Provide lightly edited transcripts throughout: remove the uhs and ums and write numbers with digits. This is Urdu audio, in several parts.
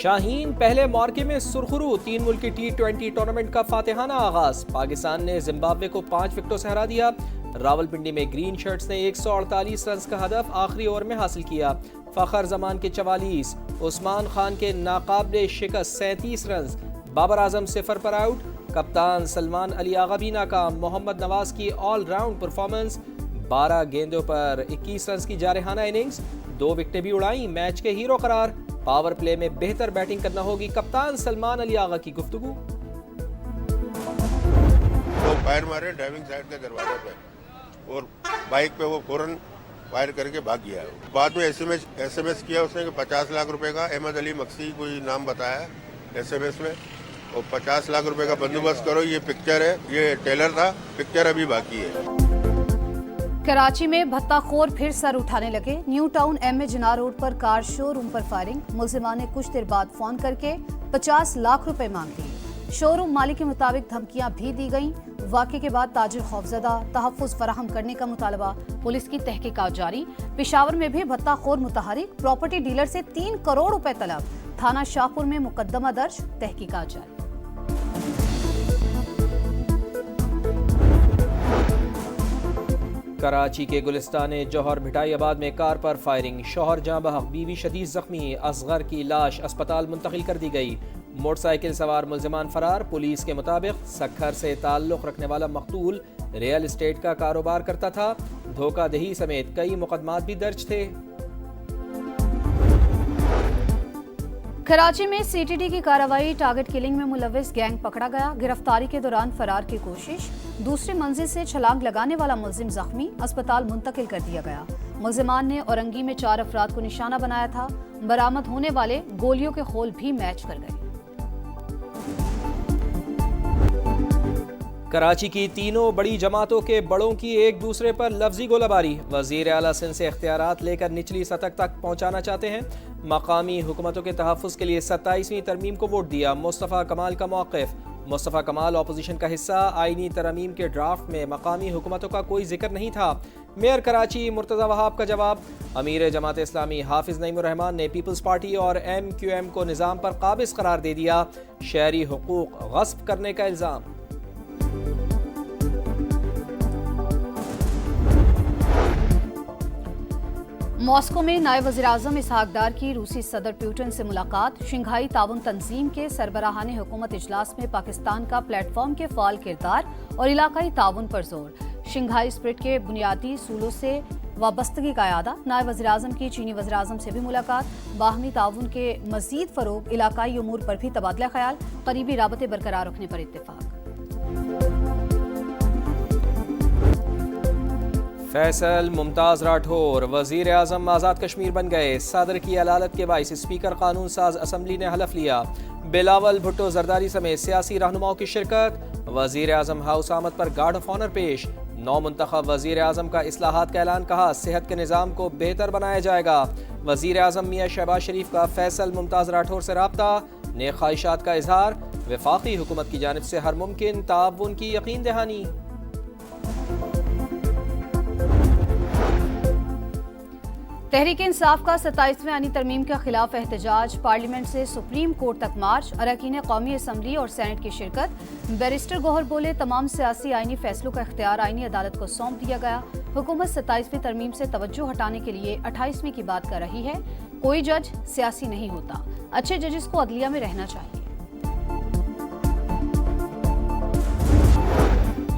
شاہین پہلے مارکے میں سرخرو، 3 ملکی T20 ٹورنامنٹ کا فاتحانہ آغاز، پاکستان نے زمبابوے کو 5 وکٹوں سے ہرا دیا۔ راولپنڈی میں گرین شرٹس نے 148 رنز کا ہدف آخری اوور میں حاصل کیا۔ فخر زمان کے 44، عثمان خان کے ناقابل شکست 37 رنز، بابر اعظم 0 پر آؤٹ۔ کپتان سلمان علی آغا بھی ناکام، محمد نواز کی آل راؤنڈ پرفارمنس، 12 گیندوں پر 21 رنز کی جارحانہ اننگز، 2 وکٹیں بھی اڑائیں، میچ کے ہیرو قرار۔ پاور پلے میں بہتر بیٹنگ کرنا ہوگی، کپتان سلمان علی آغا کی گفتگو۔ وہ فائر مارے ڈرائیونگ سائڈ کے دروازے پہ اور بائک پہ وہ فوراً فائر کر کے بھاگ گیا۔ بعد میں ایس ایم ایس کیا اس نے کہ 50 لاکھ روپے کا، احمد علی مکسی کوئی نام بتایا ایس ایم ایس میں، اور 50 لاکھ روپے کا بندوبست کرو، یہ پکچر ہے، یہ ٹیلر تھا، پکچر ابھی باقی ہے۔ کراچی میں بھتہ خور پھر سر اٹھانے لگے، نیو ٹاؤن ایم اے جناح روڈ پر کار شو روم پر فائرنگ، ملزمان نے کچھ دیر بعد فون کر کے 50 لاکھ روپے مانگ لیے۔ شو روم مالک کے مطابق دھمکیاں بھی دی گئیں۔ واقعے کے بعد تاجر خوفزدہ، تحفظ فراہم کرنے کا مطالبہ، پولیس کی تحقیقات جاری۔ پشاور میں بھی بھتہ خور متحرک، پراپرٹی ڈیلر سے 3 کروڑ روپے طلب، تھانہ شاہپور میں مقدمہ درج، تحقیقات جاری۔ کراچی کے گلستان جوہر بھٹائی آباد میں کار پر فائرنگ، شوہر جاں بحق، بیوی شدید زخمی، اصغر کی لاش اسپتال منتقل کر دی گئی۔ موٹر سائیکل سوار ملزمان فرار، پولیس کے مطابق سکھر سے تعلق رکھنے والا مقتول ریئل اسٹیٹ کا کاروبار کرتا تھا، دھوکہ دہی سمیت کئی مقدمات بھی درج تھے۔ کراچی میں سی ٹی ڈی کی کارروائی، ٹارگٹ کلنگ میں ملوث گینگ پکڑا گیا، گرفتاری کے دوران فرار کی کوشش، دوسری منزل سے چھلانگ لگانے والا ملزم زخمی، اسپتال منتقل کر دیا گیا۔ ملزمان نے اورنگی میں 4 افراد کو نشانہ بنایا تھا، برآمد ہونے والے گولیوں کے خول بھی میچ کر گئے۔ کراچی کی تینوں بڑی جماعتوں کے بڑوں کی ایک دوسرے پر لفظی گولہ باری، وزیر اعلیٰ سندھ سے اختیارات لے کر نچلی سطح تک پہنچانا چاہتے ہیں، مقامی حکومتوں کے تحفظ کے لیے 27ویں ترمیم کو ووٹ دیا، مصطفیٰ کمال کا موقف، مصطفیٰ کمال اپوزیشن کا حصہ، آئینی ترمیم کے ڈرافٹ میں مقامی حکومتوں کا کوئی ذکر نہیں تھا، میئر کراچی مرتضی وہاب کا جواب، امیر جماعت اسلامی حافظ نعیم الرحمان نے پیپلز پارٹی اور MQM کو نظام پر قابض قرار دے دیا، شہری حقوق غصب کرنے کا الزام۔ ماسکو میں نائب وزیر اعظم اسحاق ڈار کی روسی صدر پیوٹن سے ملاقات، شنگھائی تعاون تنظیم کے سربراہان حکومت اجلاس میں پاکستان کا پلیٹ فارم کے فعال کردار اور علاقائی تعاون پر زور، شنگھائی اسپرٹ کے بنیادی اصولوں سے وابستگی کا اعادہ، نائب وزیر اعظم کی چینی وزیر اعظم سے بھی ملاقات، باہمی تعاون کے مزید فروغ، علاقائی امور پر بھی تبادلہ خیال، قریبی رابطے برقرار رکھنے پر اتفاق۔ فیصل ممتاز راٹھور وزیر اعظم آزاد کشمیر بن گئے، صدر کی علالت کے باعث اسپیکر قانون ساز اسمبلی نے حلف لیا، بلاول بھٹو زرداری سمیت سیاسی رہنماؤں کی شرکت، وزیر اعظم ہاؤس آمد پر گارڈ آف آنر پیش، نو منتخب وزیر اعظم کا اصلاحات کا اعلان، کہا صحت کے نظام کو بہتر بنایا جائے گا، وزیر اعظم میاں شہباز شریف کا فیصل ممتاز راٹھور سے رابطہ، نیک خواہشات کا اظہار، وفاقی حکومت کی جانب سے ہر ممکن تعاون کی یقین دہانی۔ تحریک انصاف کا 27ویں آئینی ترمیم کے خلاف احتجاج، پارلیمنٹ سے سپریم کورٹ تک مارچ، اراکین قومی اسمبلی اور سینٹ کی شرکت، بیرسٹر گوہر بولے تمام سیاسی آئینی فیصلوں کا اختیار آئینی عدالت کو سونپ دیا گیا، حکومت 27ویں ترمیم سے توجہ ہٹانے کے لیے 28ویں کی بات کر رہی ہے، کوئی جج سیاسی نہیں ہوتا، اچھے ججز کو عدلیہ میں رہنا چاہیے۔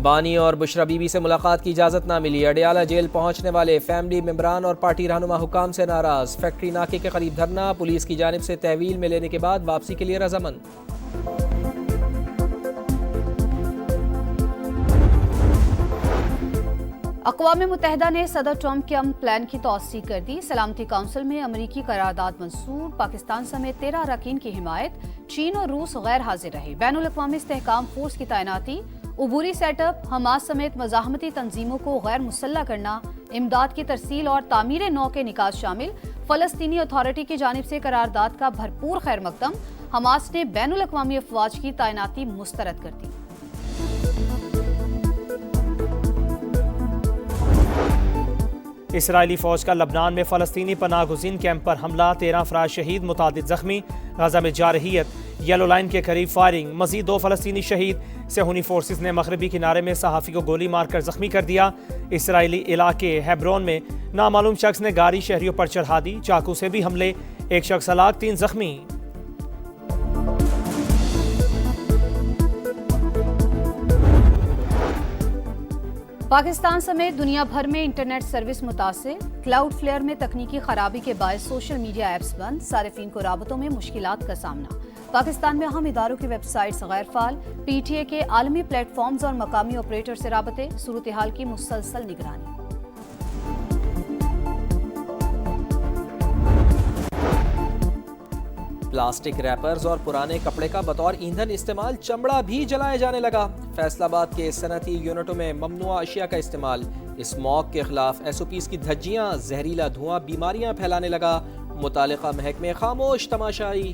بانی اور بشرا بی بی سے ملاقات کی اجازت نہ ملی، اڈیالہ جیل پہنچنے والے فیملی ممبران اور پارٹی رہنما حکام سے ناراض، فیکٹری ناکے کے قریب دھرنا، پولیس کی جانب سے تحویل میں لینے کے بعد واپسی کے لیے رضامند۔ اقوام متحدہ نے صدر ٹرمپ کے امن پلان کی توثیق کر دی، سلامتی کونسل میں امریکی قرارداد منظور، پاکستان سمیت 13 اراکین کی حمایت، چین اور روس غیر حاضر رہے، بین الاقوامی استحکام فورس کی تعیناتی، عبوری سیٹ اپ، حماس سمیت مزاحمتی تنظیموں کو غیر مسلح کرنا، امداد کی ترسیل اور تعمیر نو کے نکات شامل، فلسطینی اتھارٹی کی جانب سے قرارداد کا بھرپور خیر مقدم، حماس نے بین الاقوامی افواج کی تعیناتی مسترد کر دی۔ اسرائیلی فوج کا لبنان میں فلسطینی پناہ گزین کیمپ پر حملہ، 13 افراد شہید، متعدد زخمی۔ غزہ میں جارحیت، یلو لائن کے قریب فائرنگ، مزید 2 فلسطینی شہید۔ صہیونی فورسز نے مغربی کنارے میں صحافی کو گولی مار کر زخمی کر دیا۔ اسرائیلی علاقے ہیبرون میں نامعلوم شخص نے گاڑی شہریوں پر چڑھا دی، چاقو سے بھی حملے، 1 شخص ہلاک، 3 زخمی۔ پاکستان سمیت دنیا بھر میں انٹرنیٹ سروس متاثر، کلاؤڈ فلیئر میں تکنیکی خرابی کے باعث سوشل میڈیا ایپس بند، صارفین کو رابطوں میں مشکلات کا سامنا۔ پاکستان میں اہم اداروں کی ویب سائٹس غیر فعال، پی ٹی اے کے عالمی پلیٹ فارمز اور مقامی آپریٹر سے رابطے، صورتحال کی مسلسل نگرانی۔ پلاسٹک ریپرز اور پرانے کپڑے کا بطور ایندھن استعمال، چمڑا بھی جلائے جانے لگا۔ فیصل آباد کے صنعتی یونٹوں میں ممنوع اشیاء کا استعمال، اسموگ کے خلاف ایس او پیز کی دھجیاں، زہریلا دھواں بیماریاں پھیلانے لگا، متعلقہ محکمے خاموش تماشائی۔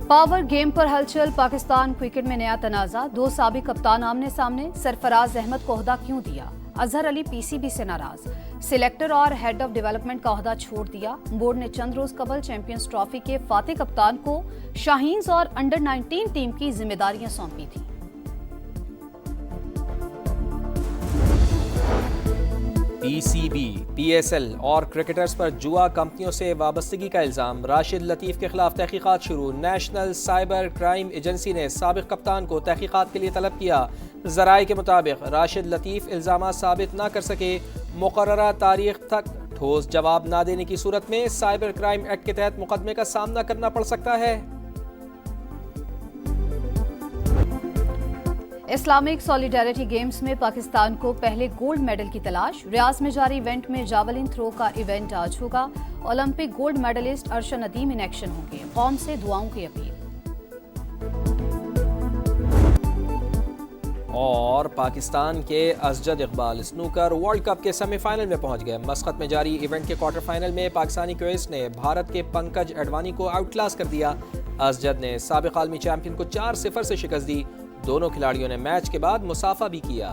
پاور گیم پر ہلچل، پاکستان کرکٹ میں نیا تنازع، 2 سابق کپتان آمنے سامنے، سرفراز احمد کو عہدہ کیوں دیا؟ اظہر علی پی سی بی سے ناراض، سلیکٹر اور ہیڈ آف ڈیولپمنٹ کا عہدہ چھوڑ دیا۔ بورڈ نے چند روز قبل چیمپئنز ٹرافی کے فاتح کپتان کو شاہینز اور انڈر 19 ٹیم کی ذمہ داریاں سونپی تھیں۔ P C B, P S L اور کرکٹرز پر جوا کمپنیوں سے وابستگی کا الزام، راشد لطیف کے خلاف تحقیقات شروع۔ نیشنل سائبر کرائم ایجنسی نے سابق کپتان کو تحقیقات کے لیے طلب کیا۔ ذرائع کے مطابق راشد لطیف الزامات ثابت نہ کر سکے، مقررہ تاریخ تک ٹھوس جواب نہ دینے کی صورت میں سائبر کرائم ایکٹ کے تحت مقدمے کا سامنا کرنا پڑ سکتا ہے۔ اسلامک سولیڈیرٹی گیمز میں پاکستان کو پہلے گولڈ میڈل کی تلاش، ریاض میں جاری ایونٹ میں جاولن تھرو کا ایونٹ آج ہوگا۔ Olympic gold medalist Arshad Nadeem in action ہوں گے، قوم سے دعاؤں کی اپیل۔ اور پاکستان کے Asjad Iqbal snooker world cup کے سیمی فائنل میں پہنچ گئے۔ مسقط میں جاری ایونٹ کے کوارٹر فائنل میں پاکستانی کویس نے بھارت کے پنکج اڈوانی کو آؤٹ کلاس کر دیا۔ اسجد نے سابق عالمی چیمپئن کو 4-0 سے شکست دی۔ دونوں کھلاڑیوں نے میچ کے بعد مصافحہ بھی کیا۔